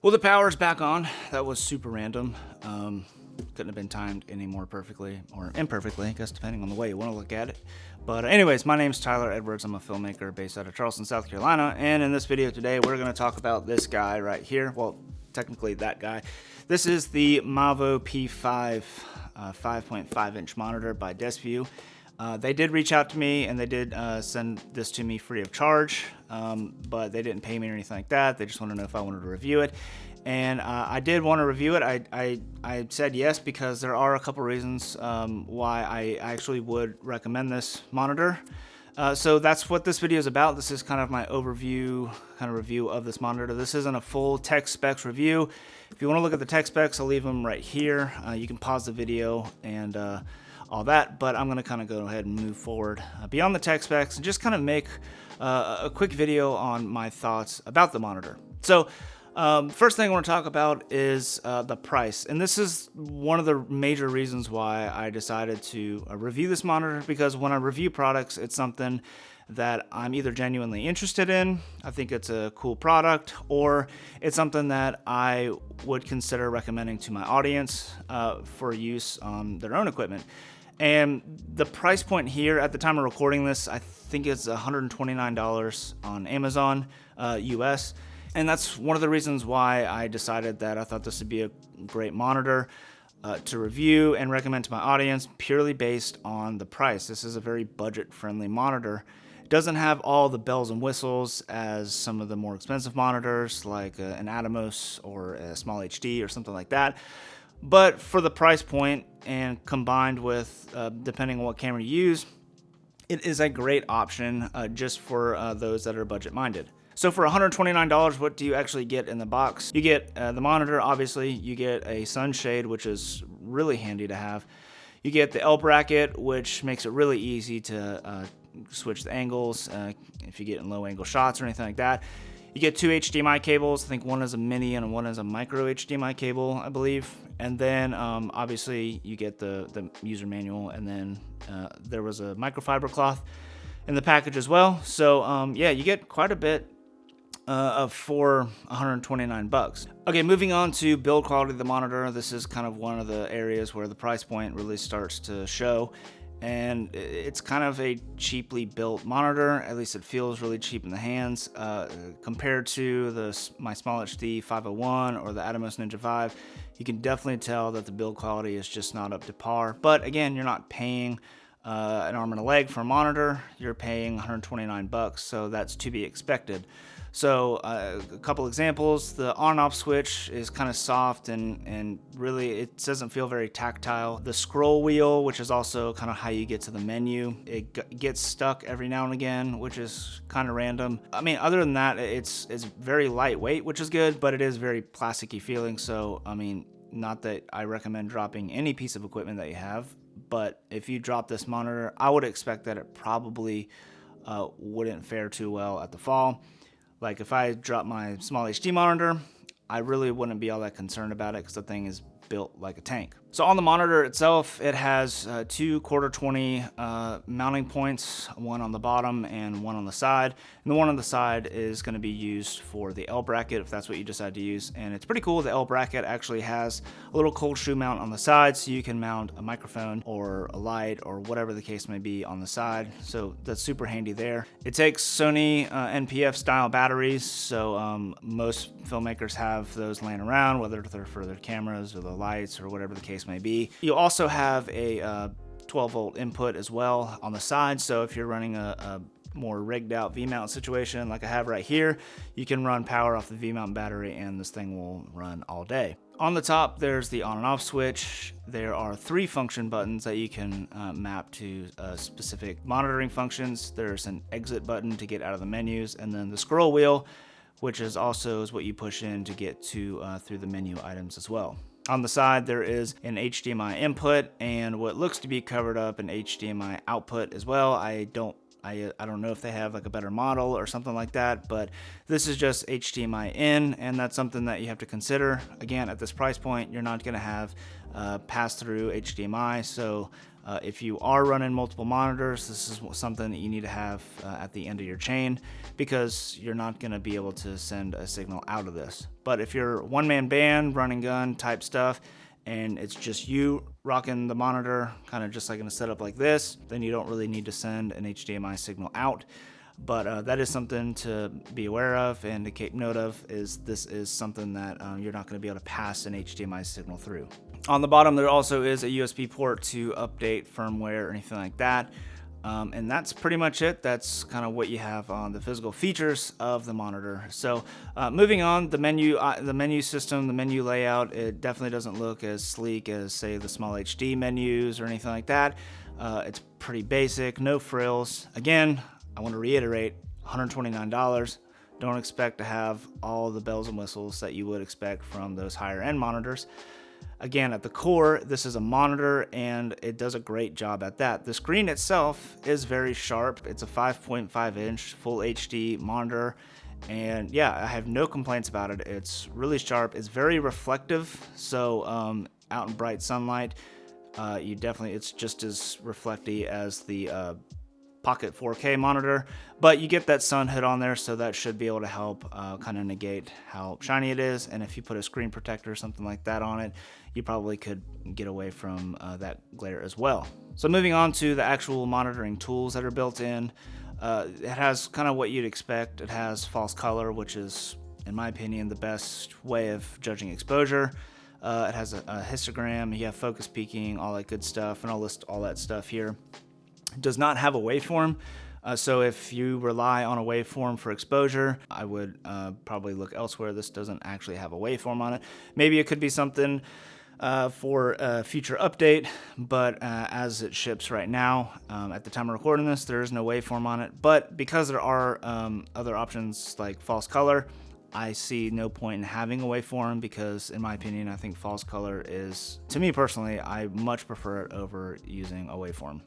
Well, the power's back on. That was super random. Couldn't have been timed any more perfectly, or imperfectly, I guess, depending on the way you want to look at it. But anyways, my name's Tyler Edwards. I'm a filmmaker based out of Charleston, South Carolina. And in this video today, we're going to talk about this guy right here. Well, technically that guy. This is the Mavo P5 5.5 inch monitor by Desview. They did reach out to me and they did send this to me free of charge, but they didn't pay me or anything like that. They just wanted to know if I wanted to review it. And I did want to review it. I said yes because there are a couple reasons why I actually would recommend this monitor. So that's what this video is about. This is kind of my overview, kind of review of this monitor. This isn't a full tech specs review. If you want to look at the tech specs, I'll leave them right here. You can pause the video and all that, but I'm going to kind of go ahead and move forward beyond the tech specs and just kind of make a quick video on my thoughts about the monitor. So first thing I want to talk about is the price, and this is one of the major reasons why I decided to review this monitor, because when I review products, it's something that I'm either genuinely interested in, I think it's a cool product, or it's something that I would consider recommending to my audience for use on their own equipment. And the price point here at the time of recording this, I think it's $129 on Amazon US. And that's one of the reasons why I decided that I thought this would be a great monitor to review and recommend to my audience, purely based on the price. This is a very budget-friendly monitor. It doesn't have all the bells and whistles as some of the more expensive monitors like an Atomos or a Small HD or something like that. But for the price point and combined with depending on what camera you use, it is a great option just for those that are budget-minded. So for $129, what do you actually get in the box? You get the monitor, obviously. You get a sunshade, which is really handy to have. You get the L bracket, which makes it really easy to switch the angles if you get in low angle shots or anything like that. You get two HDMI cables. I think one is a mini and one is a micro HDMI cable, I believe. And then obviously you get the user manual, and then there was a microfiber cloth in the package as well. So yeah, you get quite a bit for $129. Okay, moving on to build quality of the monitor. This is kind of one of the areas where the price point really starts to show. And it's kind of a cheaply built monitor. At least it feels really cheap in the hands compared to my Small HD 501 or the Atomos Ninja 5. You can definitely tell that the build quality is just not up to par. But again, you're not paying an arm and a leg for a monitor. You're paying $129, so that's to be expected. So a couple examples: the on-off switch is kind of soft and really it doesn't feel very tactile. The scroll wheel, which is also kind of how you get to the menu, it gets stuck every now and again, which is kind of random. I mean, other than that, it's very lightweight, which is good, but it is very plasticky feeling. So I mean, not that I recommend dropping any piece of equipment that you have, but if you drop this monitor, I would expect that it probably wouldn't fare too well at the fall. Like if I drop my Small HD monitor, I really wouldn't be all that concerned about it because the thing is built like a tank. So on the monitor itself, it has two 1/4-20 mounting points, one on the bottom and one on the side. And the one on the side is going to be used for the L bracket if that's what you decide to use. And it's pretty cool. The L bracket actually has a little cold shoe mount on the side, so you can mount a microphone or a light or whatever the case may be on the side. So that's super handy there. It takes Sony NPF style batteries, so most filmmakers have those laying around, whether they're for their cameras or the lights or whatever the case may be. You also have a 12 volt input as well on the side, so if you're running a more rigged out V-mount situation like I have right here, you can run power off the V-mount battery and this thing will run all day. On the top, there's the on and off switch. There are 3 function buttons that you can map to specific monitoring functions. There's an exit button to get out of the menus, and then the scroll wheel, which is what you push in to get to through the menu items as well. On the side, there is an HDMI input and what looks to be covered up an HDMI output as well. I don't know if they have like a better model or something like that, but this is just HDMI in, and that's something that you have to consider. Again, at this price point, you're not going to have pass-through HDMI, so If you are running multiple monitors, this is something that you need to have at the end of your chain, because you're not going to be able to send a signal out of this. But if you're one-man band, run and gun type stuff, and it's just you rocking the monitor, kind of just like in a setup like this, then you don't really need to send an HDMI signal out. But that is something to be aware of and to keep note of, is this is something that you're not going to be able to pass an HDMI signal through. On the bottom, there also is a USB port to update firmware or anything like that. And that's pretty much it. That's kind of what you have on the physical features of the monitor. So moving on, the menu system, the menu layout, it definitely doesn't look as sleek as, say, the small HD menus or anything like that. It's pretty basic, no frills. Again, I want to reiterate, $129. Don't expect to have all the bells and whistles that you would expect from those higher end monitors. Again, at the core, this is a monitor, and it does a great job at that. The screen itself is very sharp. It's a 5.5 inch full HD monitor, and yeah, I have no complaints about it. It's really sharp. It's very reflective, so out in bright sunlight, it's just as reflecty as the Pocket 4K monitor, but you get that sun hood on there, so that should be able to help kind of negate how shiny it is. And if you put a screen protector or something like that on it, you probably could get away from that glare as well. So moving on to the actual monitoring tools that are built in, it has kind of what you'd expect. It has false color, which is, in my opinion, the best way of judging exposure. It has a histogram, you have focus peaking, all that good stuff, and I'll list all that stuff here. Does not have a waveform, so if you rely on a waveform for exposure, I would probably look elsewhere. This doesn't actually have a waveform on it. Maybe it could be something for a future update, but as it ships right now, at the time of recording this, there is no waveform on it. But because there are other options like false color, I see no point in having a waveform, because in my opinion, I think false color is, to me personally, I much prefer it over using a waveform.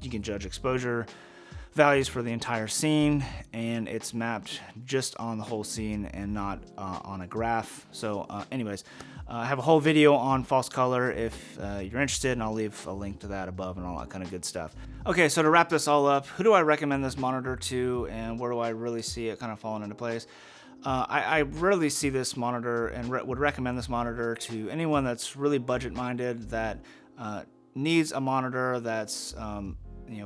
You can judge exposure values for the entire scene, and it's mapped just on the whole scene and not on a graph. So anyways, I have a whole video on false color if you're interested, and I'll leave a link to that above and all that kind of good stuff. Okay, so to wrap this all up, who do I recommend this monitor to, and where do I really see it kind of falling into place? I rarely see this monitor and would recommend this monitor to anyone that's really budget minded, that needs a monitor that's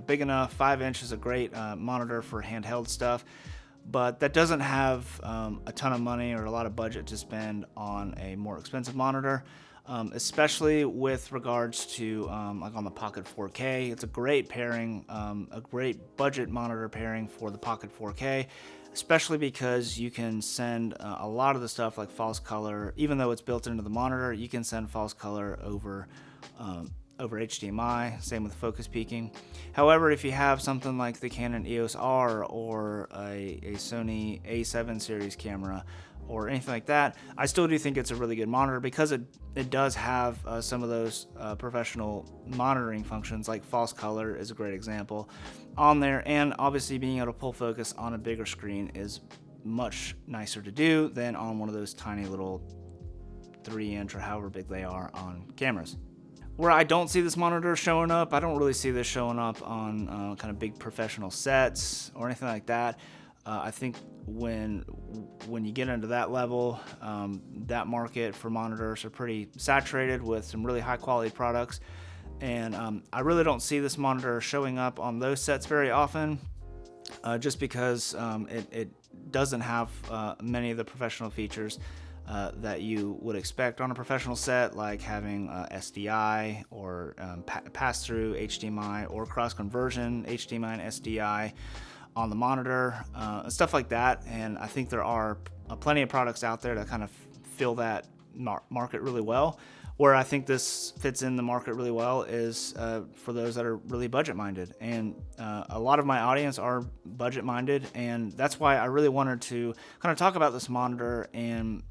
big enough. 5 inch is a great monitor for handheld stuff, but that doesn't have a ton of money or a lot of budget to spend on a more expensive monitor, especially with regards to like on the Pocket 4K. It's a great pairing, a great budget monitor pairing for the Pocket 4K, especially because you can send a lot of the stuff like false color. Even though it's built into the monitor, you can send false color over HDMI, same with focus peaking. However, if you have something like the Canon EOS R or a Sony A7 series camera or anything like that, I still do think it's a really good monitor, because it does have some of those professional monitoring functions, like false color is a great example on there, and obviously being able to pull focus on a bigger screen is much nicer to do than on one of those tiny little 3-inch or however big they are on cameras. Where I don't see this monitor showing up, I don't really see this showing up on kind of big professional sets or anything like that. I think when you get into that level, that market for monitors are pretty saturated with some really high quality products, and I really don't see this monitor showing up on those sets very often, just because it doesn't have many of the professional features that you would expect on a professional set, like having SDI or pass-through HDMI or cross-conversion HDMI and SDI on the monitor, stuff like that. And I think there are plenty of products out there that kind of fill that market really well. Where I think this fits in the market really well is for those that are really budget minded, and a lot of my audience are budget minded, and that's why I really wanted to kind of talk about this monitor and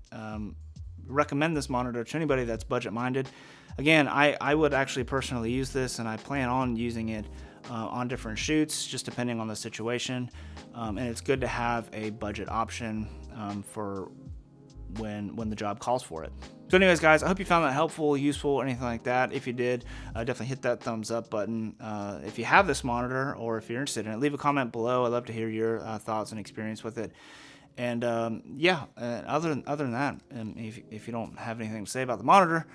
recommend this monitor to anybody that's budget minded. Again, I would actually personally use this, and I plan on using it on different shoots, just depending on the situation, and it's good to have a budget option for when the job calls for it. So anyways, guys, I hope you found that helpful, useful, or anything like that. If you did, definitely hit that thumbs up button. If you have this monitor or if you're interested in it, leave a comment below. I'd love to hear your thoughts and experience with it. And yeah, other than that, if you don't have anything to say about the monitor,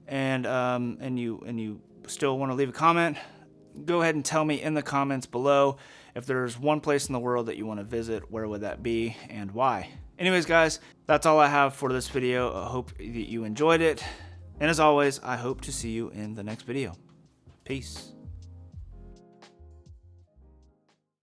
and you still want to leave a comment, go ahead and tell me in the comments below. If there's one place in the world that you want to visit, where would that be and why? Anyways, guys, that's all I have for this video. I hope that you enjoyed it. And as always, I hope to see you in the next video. Peace.